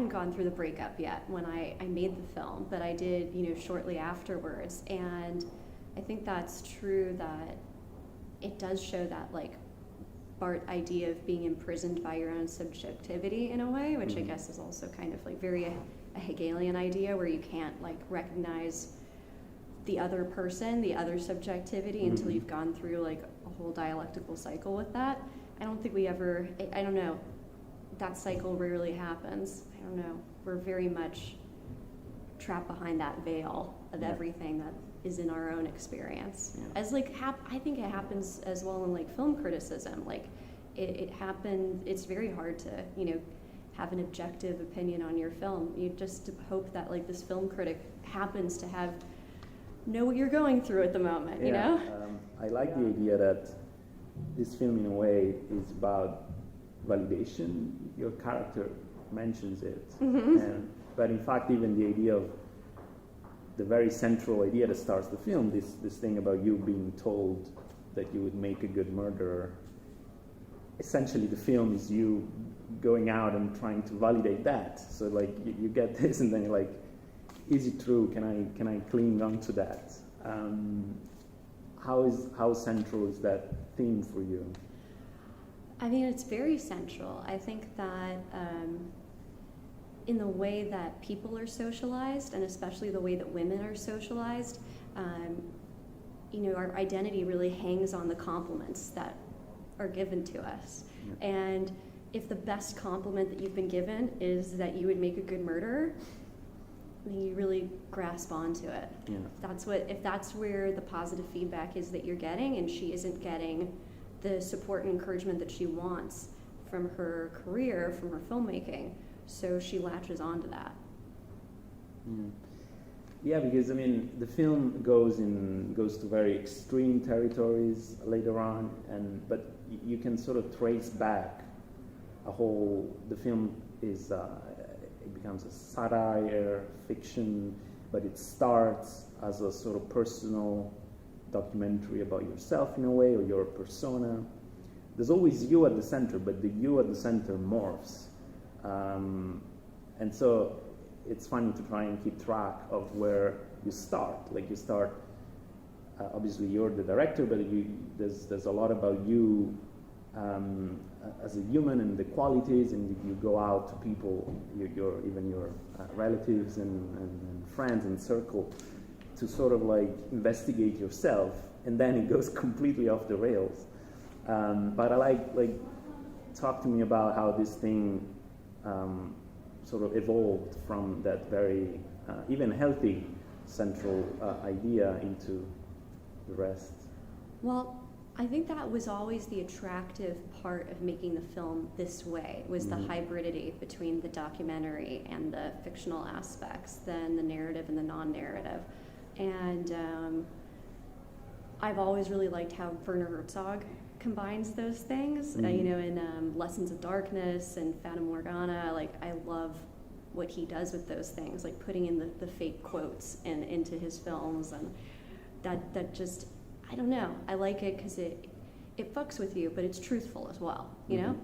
hadn't gone through the breakup yet when I made the film, but I did, shortly afterwards. And I think that's true, that it does show that, like, Bart idea of being imprisoned by your own subjectivity in a way, which I guess is also kind of like very a Hegelian idea, where you can't like recognize the other person, the other subjectivity, until you've gone through like a whole dialectical cycle with that. I don't think we ever, I don't know, that cycle rarely happens. I don't know, we're very much trapped behind that veil of everything that is in our own experience. As like, I think it happens as well in like film criticism. Like it happened, it's very hard to, have an objective opinion on your film. You just hope that like this film critic happens to know what you're going through at the moment, you know? I like the idea that this film in a way is about validation. Your character mentions it. But in fact, even the idea of the very central idea that starts the film, this thing about you being told that you would make a good murderer, essentially the film is you going out and trying to validate that. So like you get this and then you're like, is it true? Can I cling on to that? How central is that theme for you? I mean, it's very central. I think that in the way that people are socialized, and especially the way that women are socialized, our identity really hangs on the compliments that are given to us. And if the best compliment that you've been given is that you would make a good murderer, then you really grasp onto it. If that's where the positive feedback is that you're getting, and she isn't getting the support and encouragement that she wants from her career, from her filmmaking, so she latches onto that. Yeah, because I mean, the film goes to very extreme territories later on, but you can sort of trace back the film is it becomes a satire, fiction, but it starts as a sort of personal documentary about yourself in a way, or your persona. There's always you at the center, but the you at the center morphs. And so it's funny to try and keep track of where you start. Like you start, obviously you're the director, but there's a lot about you as a human and the qualities, and you go out to people, even your relatives and friends and circle, to sort of like investigate yourself, and then it goes completely off the rails. But I like talk to me about how this thing sort of evolved from that very even healthy central idea into the rest. Well, I think that was always the attractive part of making the film this way, was the hybridity between the documentary and the fictional aspects, then the narrative and the non-narrative. And I've always really liked how Werner Herzog combines those things. In Lessons of Darkness and Fata Morgana, like I love what he does with those things, like putting in the fake quotes into his films, and that just, I don't know, I like it because it fucks with you, but it's truthful as well, you know?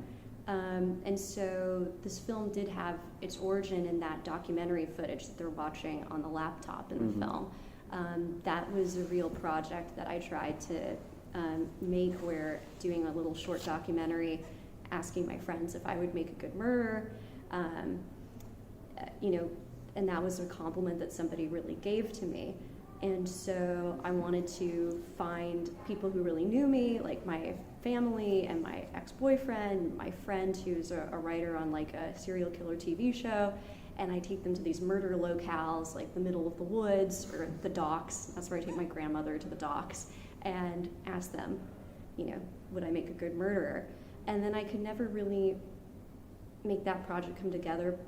And so this film did have its origin in that documentary footage that they're watching on the laptop in the film. That was a real project that I tried to make, where doing a little short documentary, asking my friends if I would make a good murderer, and that was a compliment that somebody really gave to me. And so I wanted to find people who really knew me, like my family and my ex-boyfriend, my friend who's a writer on like a serial killer TV show, and I take them to these murder locales, like the middle of the woods or the docks. That's where I take my grandmother to the docks, and ask them, would I make a good murderer? And then I could never really make that project come together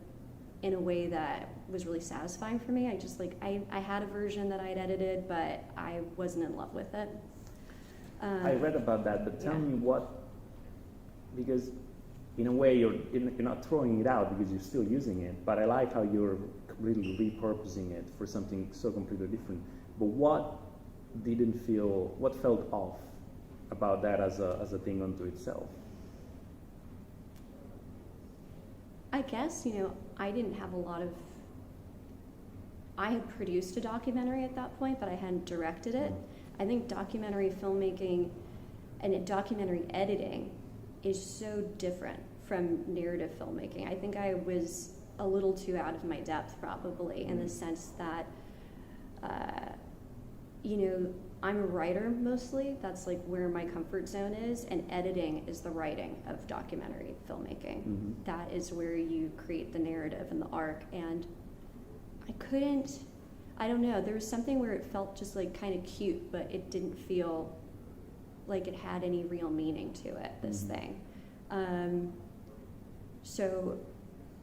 in a way that was really satisfying for me. I just I had a version that I'd edited, but I wasn't in love with it. I read about that, but tell me what, because in a way you're not throwing it out because you're still using it, but I like how you're really repurposing it for something so completely different. But what felt off about that as a thing unto itself? I guess, I didn't have a lot of, I had produced a documentary at that point, but I hadn't directed it. I think documentary filmmaking and documentary editing is so different from narrative filmmaking. I think I was a little too out of my depth, probably, in the sense that, I'm a writer mostly. That's like where my comfort zone is, and editing is the writing of documentary filmmaking. Mm-hmm. That is where you create the narrative and the arc, and I don't know, there was something where it felt just like kind of cute, but it didn't feel like it had any real meaning to it, this thing. So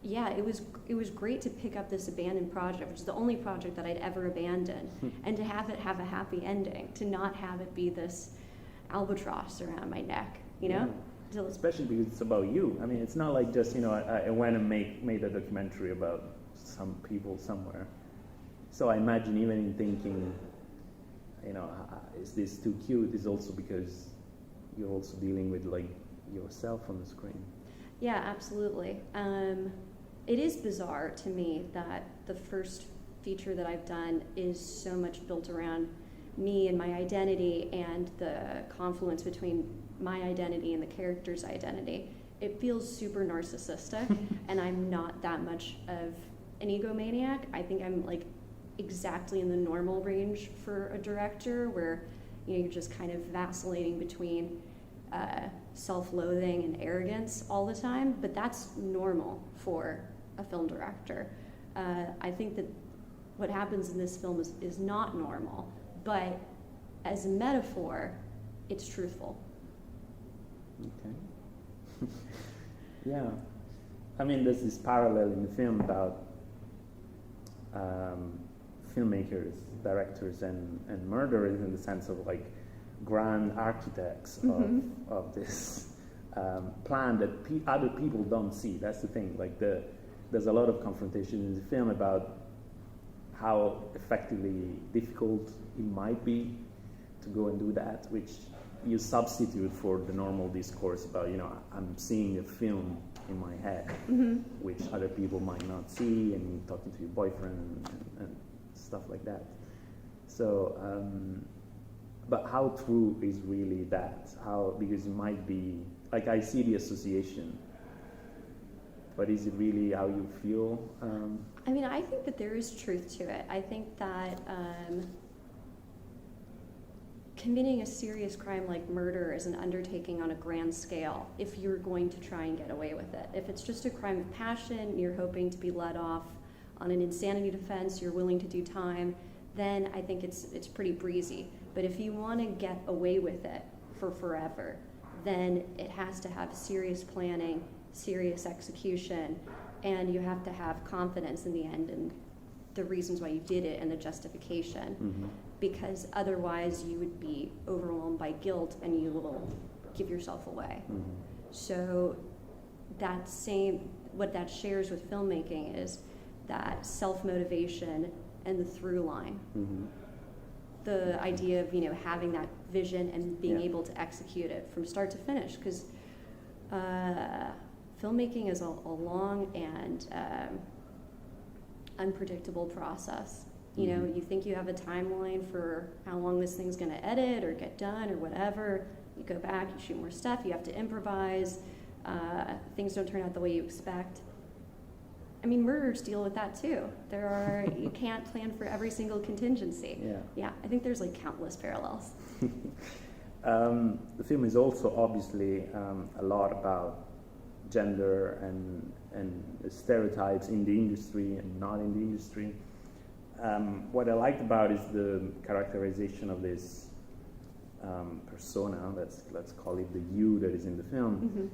yeah, it was great to pick up this abandoned project, which is the only project that I'd ever abandoned, and to have it have a happy ending, to not have it be this albatross around my neck, Yeah. Especially because it's about you. I mean, it's not like just, I went and made a documentary about some people somewhere. So I imagine even in thinking, is this too cute, is also because you're also dealing with like yourself on the screen. Yeah, absolutely. It is bizarre to me that the first feature that I've done is so much built around me and my identity and the confluence between my identity and the character's identity. It feels super narcissistic, and I'm not that much of an egomaniac. I think I'm like exactly in the normal range for a director, where you're just kind of vacillating between self-loathing and arrogance all the time, but that's normal for a film director. I think that what happens in this film is not normal, but as a metaphor, it's truthful. Okay. Yeah. I mean, there's this parallel in the film about filmmakers, directors, and murderers, in the sense of like grand architects of this plan that other people don't see. That's the thing. Like there's a lot of confrontation in the film about how effectively difficult it might be to go and do that, which you substitute for the normal discourse about, I'm seeing a film in my head, which other people might not see, and you're talking to your boyfriend and stuff like that. So, but how true is really that? Because it might be, like, I see the association, but is it really how you feel? I mean, I think that there is truth to it. I think that committing a serious crime like murder is an undertaking on a grand scale if you're going to try and get away with it. If it's just a crime of passion, you're hoping to be let off on an insanity defense, you're willing to do time, then I think it's pretty breezy. But if you want to get away with it for forever, then it has to have serious planning, serious execution, and you have to have confidence in the end and the reasons why you did it and the justification. Because otherwise you would be overwhelmed by guilt and you will give yourself away. So what that shares with filmmaking is that self-motivation and the through line. The idea of having that vision and being able to execute it from start to finish, because filmmaking is a long and unpredictable process. You think you have a timeline for how long this thing's going to edit or get done or whatever. You go back, you shoot more stuff, you have to improvise. Things don't turn out the way you expect. I mean, murderers deal with that too. You can't plan for every single contingency. Yeah, I think there's like countless parallels. The film is also obviously a lot about gender and stereotypes in the industry and not in the industry. What I liked about is the characterization of this persona, let's call it the you that is in the film,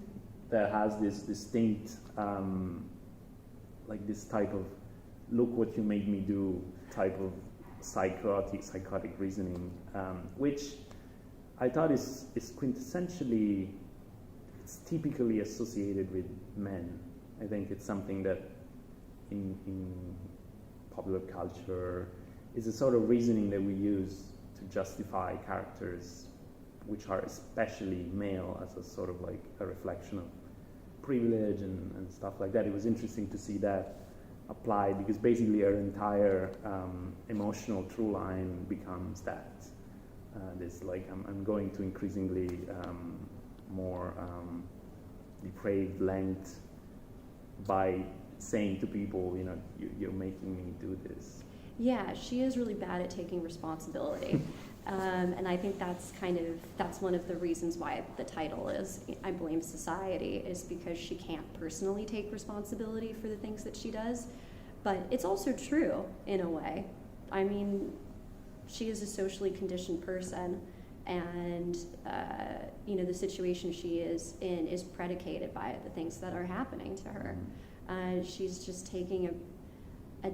that has this distinct, like this type of look what you made me do type of psychotic reasoning, which I thought is quintessentially, it's typically associated with men. I think it's something that in popular culture is a sort of reasoning that we use to justify characters which are especially male as a sort of like a reflection of privilege and stuff like that. It was interesting to see that applied, because basically her entire emotional through line becomes that. This like I'm going to increasingly more depraved length by saying to people, you know, you're making me do this. Yeah, she is really bad at taking responsibility. And I think that's one of the reasons why the title is I Blame Society, is because she can't personally take responsibility for the things that she does. But it's also true in a way. I mean, she is a socially conditioned person, and you know, the situation she is in is predicated by the things that are happening to her. She's just taking a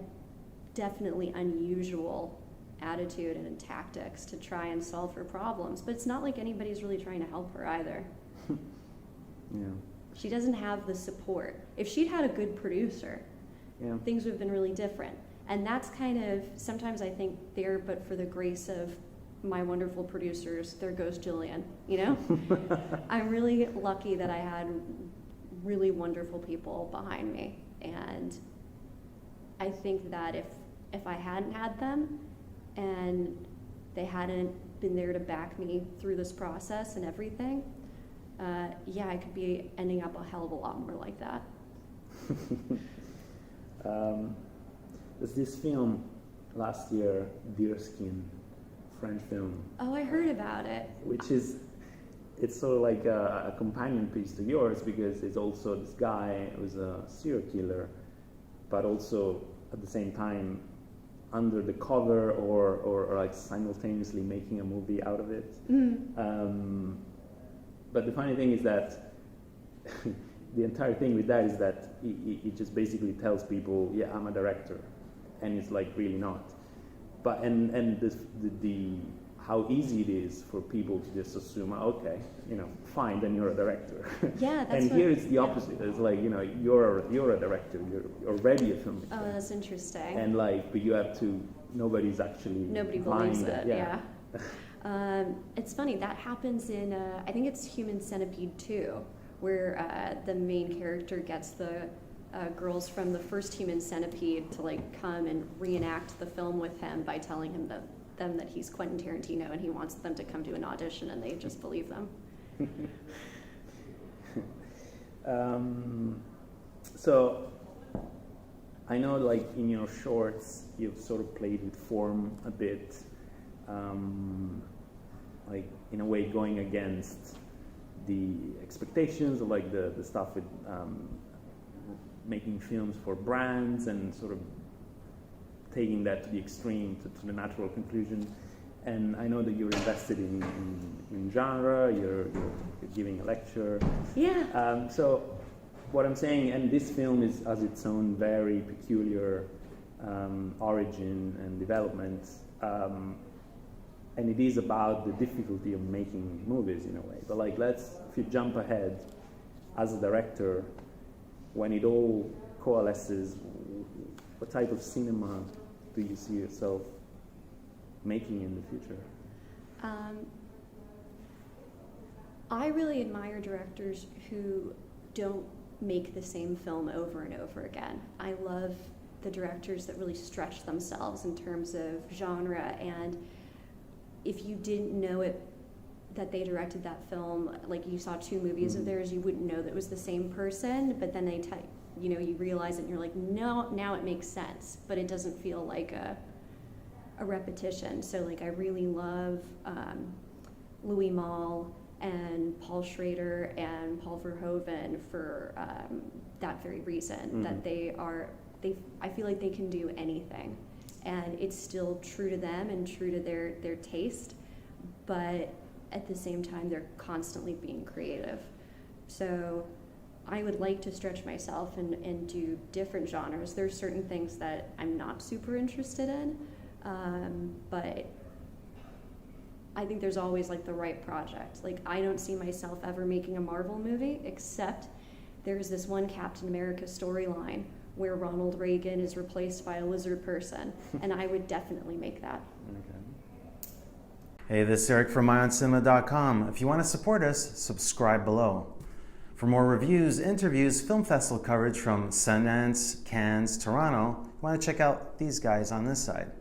definitely unusual attitude and tactics to try and solve her problems, but it's not like anybody's really trying to help her either. Yeah. She doesn't have the support. If she'd had a good producer, things would have been really different. And that's kind of, sometimes I think there, but for the grace of my wonderful producers, there goes Gillian, you know? I'm really lucky that I had really wonderful people behind me. And I think that if I hadn't had them and they hadn't been there to back me through this process and everything, I could be ending up a hell of a lot more like that. There's this film last year, Deerskin, French film. Oh, I heard about it. Which is, it's sort of like a companion piece to yours, because it's also this guy who's a serial killer, but also at the same time under the cover or like simultaneously making a movie out of it. But the funny thing is that the entire thing with that is that it just basically tells people, yeah, I'm a director, and it's like really not. But and the how easy it is for people to just assume, okay, you know, fine, then you're a director. Yeah, that's and here it's the opposite. It's like, you know, you're a director. You're already a filmmaker. Oh, that's interesting. And like, but you have to. Nobody believes it. Yeah. It's funny, that happens in I think it's Human Centipede 2, where the main character gets the girls from the first Human Centipede to like come and reenact the film with him by telling him them that he's Quentin Tarantino and he wants them to come to an audition, and they just believe them. So I know, like, in your shorts you've sort of played with form a bit, like in a way going against the expectations of like the stuff with making films for brands and sort of taking that to the extreme, to the natural conclusion. And I know that you're invested in genre, you're giving a lecture. Yeah. So what I'm saying, and this film has its own very peculiar origin and development, and it is about the difficulty of making movies in a way. But like, if you jump ahead as a director, when it all coalesces, what type of cinema do you see yourself making in the future? I really admire directors who don't make the same film over and over again. I love the directors that really stretch themselves in terms of genre, and if you didn't know it, that they directed that film, like you saw 2 movies of theirs, you wouldn't know that it was the same person, but then they you realize it and you're like, no, now it makes sense, but it doesn't feel like a repetition. So like, I really love Louis Malle and Paul Schrader and Paul Verhoeven for that very reason, that I feel like they can do anything, and it's still true to them and true to their taste, but at the same time they're constantly being creative. So I would like to stretch myself and do different genres. There's certain things that I'm not super interested in, but I think there's always like the right project. Like, I don't see myself ever making a Marvel movie, except there's this one Captain America storyline where Ronald Reagan is replaced by a lizard person, and I would definitely make that. Okay. Hey, this is Eric from MyOnCinema.com. If you want to support us, subscribe below. For more reviews, interviews, film festival coverage from Sundance, Cannes, Toronto, you want to check out these guys on this side.